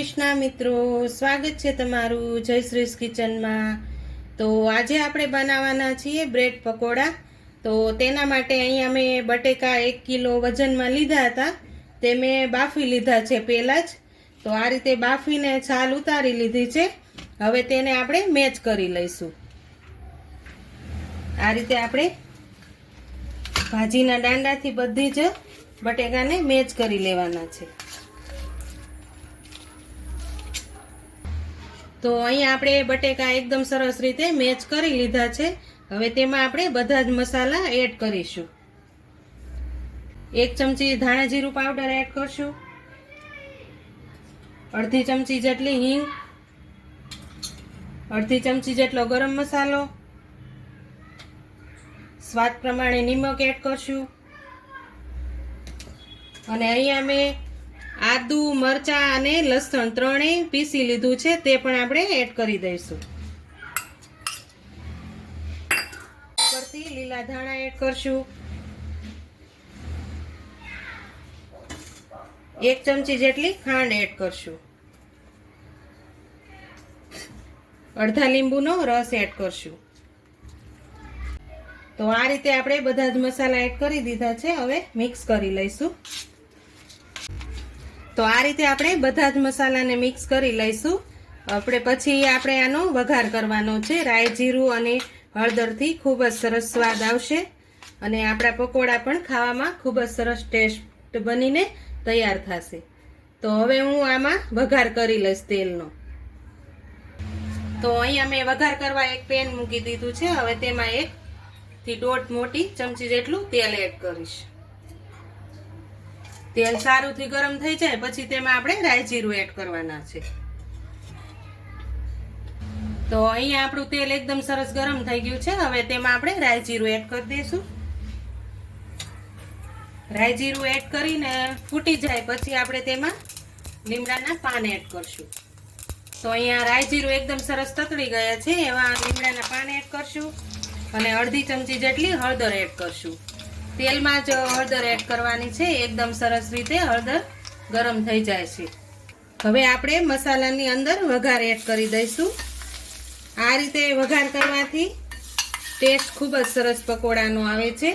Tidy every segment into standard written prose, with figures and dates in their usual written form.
કૃષ્ણ મિત્રો, સ્વાગત છે તમારું જયશ્રીસ કિચનમાં। તો આજે આપણે બનાવવાના છીએ બ્રેડ પકોડા। તો તેના માટે અહીંયા મેં બટેકા 1 કિલો વજનમાં લીધા હતા, તે મેં બાફી લીધા છે પહેલાં જ। તો આ રીતે બાફીને છાલ ઉતારી લીધી છે। હવે તેને આપણે મેચ કરી લઈશું। આ રીતે આપણે ભાજીના દાંડાથી બધી જ બટેકાને મેચ કરી લેવાના છે। તો અહીંયા આપણે બટેકા એકદમ સરસ રીતે મેચ કરી લીધા છે। હવે તેમાં આપણે બધા જ મસાલા એડ કરીશું। 1 ચમચી ધાણા જીરું પાવડર એડ કરશું, અડધી ચમચી જેટલી હિંગ, અડધી ચમચી જેટલો ગરમ મસાલો, સ્વાદ પ્રમાણે નિમક એડ કરશું। અને અહીંયા મેં આદુ, મરચાં અને લસણ ત્રણેય પીસી લીધું છે, તે પણ આપણે એડ કરી દઈશું। ઉપરથી લીલા ધાણા એડ કરશું, 1 ચમચી જેટલી ખાંડ એડ કરશું, અડધા લીંબુનો રસ એડ કરશું। તો આ રીતે આપણે બધા જ મસાલા એડ કરી દીધા છે। હવે મિક્સ કરી લઈશું। તો આ રીતે આપણે બધા જ મસાલાને મિક્સ કરી લઈશું। પછી આપણે આનો વઘાર કરવાનો છે। રાઈ જીરું અને હળદરથી ખૂબ જ સરસ સ્વાદ આવશે અને આપણા પકોડા પણ ખાવામાં ખૂબ જ સરસ ટેસ્ટ બનીને તૈયાર થશે। તો હવે હું આમાં વઘાર કરી લઈશ તેલનો। તો અહીંયા મેં વઘાર કરવા એક પેન મૂકી દીધું છે। હવે તેમાં 1 થી 1.5 મોટી ચમચી જેટલું તેલ એડ કરીશ। તેલ સારુંથી ગરમ થઈ જાય પછી તેમાં આપણે રાઈ જીરું એડ કરવાના છે। તો અહીંયા આપણું તેલ એકદમ સરસ ગરમ થઈ ગયું છે। હવે તેમાં આપણે રાઈ જીરું એડ કરી દઈશું। રાઈ જીરું એડ કરીને ફૂટી જાય પછી આપણે તેમાં લીમડાના પાન એડ કરશું। તો અહીંયા રાઈ જીરું એકદમ સરસ તતડી ગયા છે, એવા લીમડાના પાન એડ કરશું અને અડધી ચમચી જેટલી હળદર એડ કરશું। તેલમાં જ હળદર એડ કરવાની છે, એકદમ સરસ રીતે હળદર ગરમ થઈ જાય છે। હવે આપણે મસાલાની અંદર વઘાર એડ કરી દઈશું। આ રીતે વઘાર કરવાથી ટેસ્ટ ખૂબ જ સરસ પકોડાનો આવે છે।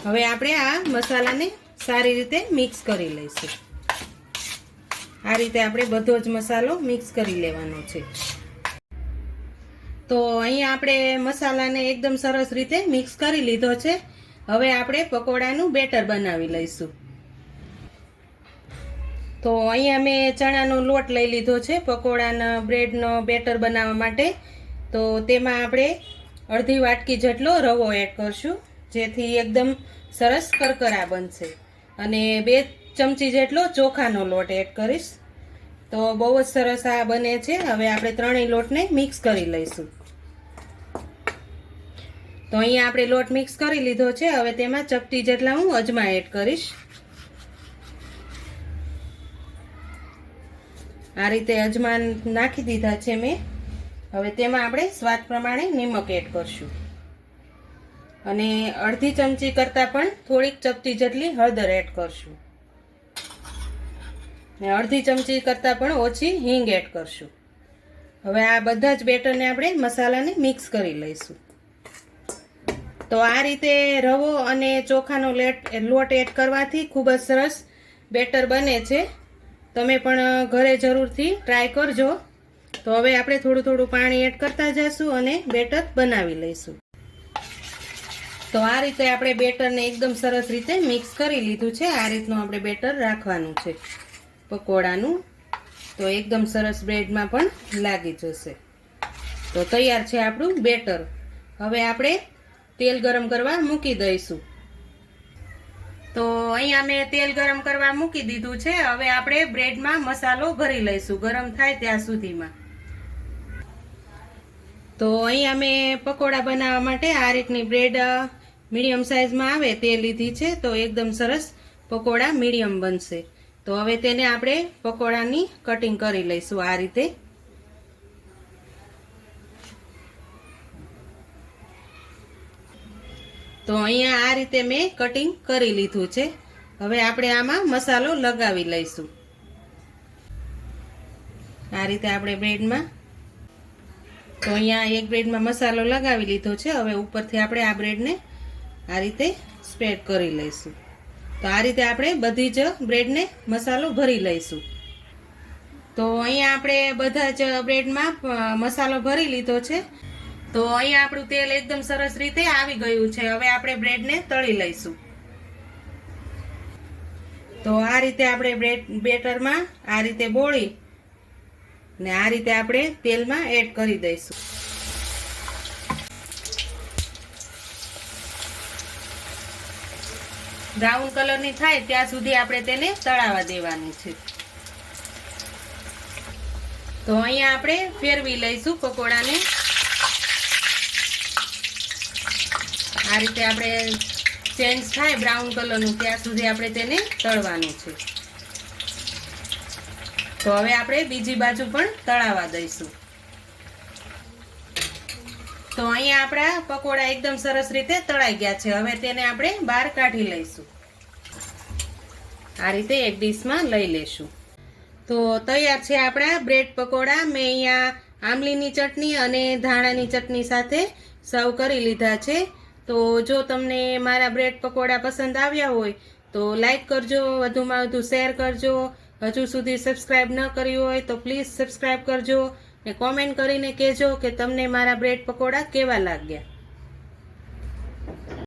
હવે આપણે આ મસાલાને સારી રીતે મિક્સ કરી લઈશું। આ રીતે આપણે બધો જ મસાલો મિક્સ કરી લેવાનો છે। તો અહીંયા આપણે મસાલાને એકદમ સરસ રીતે મિક્સ કરી લીધો છે। હવે આપણે પકોડાનું બેટર બનાવી લઈશું। તો અહીંયા મેં ચણાનો લોટ લઈ લીધો છે પકોડાના બ્રેડનો બેટર બનાવવા માટે। તો તેમાં આપણે અડધી વાટકી જેટલો રવો એડ કરશું, જેથી એકદમ સરસ કરકરા બનશે। અને 2 ચમચી જેટલો ચોખાનો લોટ એડ કરીશ। તો બહુ જ સરસ આ બને છે। હવે આપણે ત્રણેય લોટને મિક્સ કરી લઈશું। તો અહીંયા આપણે લોટ મિક્સ કરી લીધો છે। હવે તેમાં ચપટી જેટલા હું અજમા એડ કરીશ। આ રીતે અજમા નાખી દીધા છે મેં। હવે તેમાં આપણે સ્વાદ પ્રમાણે નિમક એડ કરશું અને અડધી ચમચી કરતાં પણ થોડીક ચપટી જેટલી હળદર એડ કરશું અને અડધી ચમચી કરતાં પણ ઓછી હિંગ એડ કરશું। હવે આ બધા જ બેટરને આપણે મસાલાને મિક્સ કરી લઈશું। તો આ રીતે રવો અને ચોખાનો લોટ એડ કરવાથી ખૂબ જ સરસ બેટર બને છે। તમે પણ ઘરે જરૂરથી ટ્રાય કરજો। તો હવે આપણે થોડું થોડું પાણી એડ કરતા જઈશું અને બેટર બનાવી લઈશું। તો આ રીતે આપણે બેટરને એકદમ સરસ રીતે મિક્સ કરી લીધું છે। આ રીતનું આપણે બેટર રાખવાનું છે પકોડાનું, તો એકદમ સરસ બ્રેડમાં પણ લાગી જશે। તો તૈયાર છે આપણું બેટર। હવે આપણે તેલ ગરમ કરવા મૂકી દઈશું। તો અહીંયા મેં તેલ ગરમ કરવા મૂકી દીધું છે। હવે આપણે બ્રેડમાં મસાલો ભરી લઈશું ગરમ થાય ત્યાં સુધીમાં। તો અહીંયા મેં પકોડા બનાવવા માટે આ રીતની બ્રેડ મીડિયમ સાઇઝમાં આવે તે લીધી છે। તો એકદમ સરસ પકોડા મીડિયમ બનશે। તો હવે તેને આપણે પકોડાની કટિંગ કરી લઈશું આ રીતે। તો અહીંયા આ રીતે મેં કટિંગ કરી લીધું છે। હવે આપણે આમાં મસાલો લગાવી લઈશું। આ રીતે આપણે બ્રેડમાં, તો અહીંયા એક બ્રેડમાં મસાલો લગાવી લીધો છે. હવે ઉપરથી આપણે આ બ્રેડને આ રીતે સ્પ્રેડ કરી લઈશું. તો આ રીતે આપણે બધી જ બ્રેડને મસાલો ભરી લઈશું. તો અહીંયા આપણે બધા જ બ્રેડમાં મસાલો ભરી લીધો છે. તો અહીંયા આપણું તેલ એકદમ સરસ રીતે આવી ગયું છે. હવે આપણે બ્રેડને તળી લઈશું. તો આ રીતે આપણે બેટરમાં આ રીતે બોળી ને આ રીતે આપણે તેલમાં એડ કરી દઈશું. બ્રાઉન કલરની થાય ત્યાં સુધી આપણે તેને તળાવા દેવાની છે. તો અહીંયા આપણે ફેરવી લઈશું પકોડાને. આ રીતે આપણે ચેન્જ થાય બ્રાઉન કલરનું ત્યાં સુધી આપણે તેને તળવાનું છે. તો હવે આપણે બીજી બાજુ પણ તળાવા દઈશું. તો અહીંયા આપણા પકોડા એકદમ સરસ રીતે તળાઈ ગયા છે. હવે તેને આપણે બહાર કાઢી લઈશું. આ રીતે એક ડીશમાં લઈ લેશું. તો તૈયાર છે આપણા બ્રેડ પકોડા. મેં અહીંયા આંબલીની ચટણી અને ધાણાની ચટણી સાથે સર્વ કરી લીધા છે. તો જો તમને મારા બ્રેડ પકોડા પસંદ આવ્યા હોય તો લાઈક કરજો, વધુમાં વધુ શેર કરજો. હજુ સુધી સબસ્ક્રાઈબ ન કર્યું હોય તો પ્લીઝ સબસ્ક્રાઈબ કરજો ને કોમેન્ટ કરીને કહેજો કે તમને મારા બ્રેડ પકોડા કેવા લાગ્યા.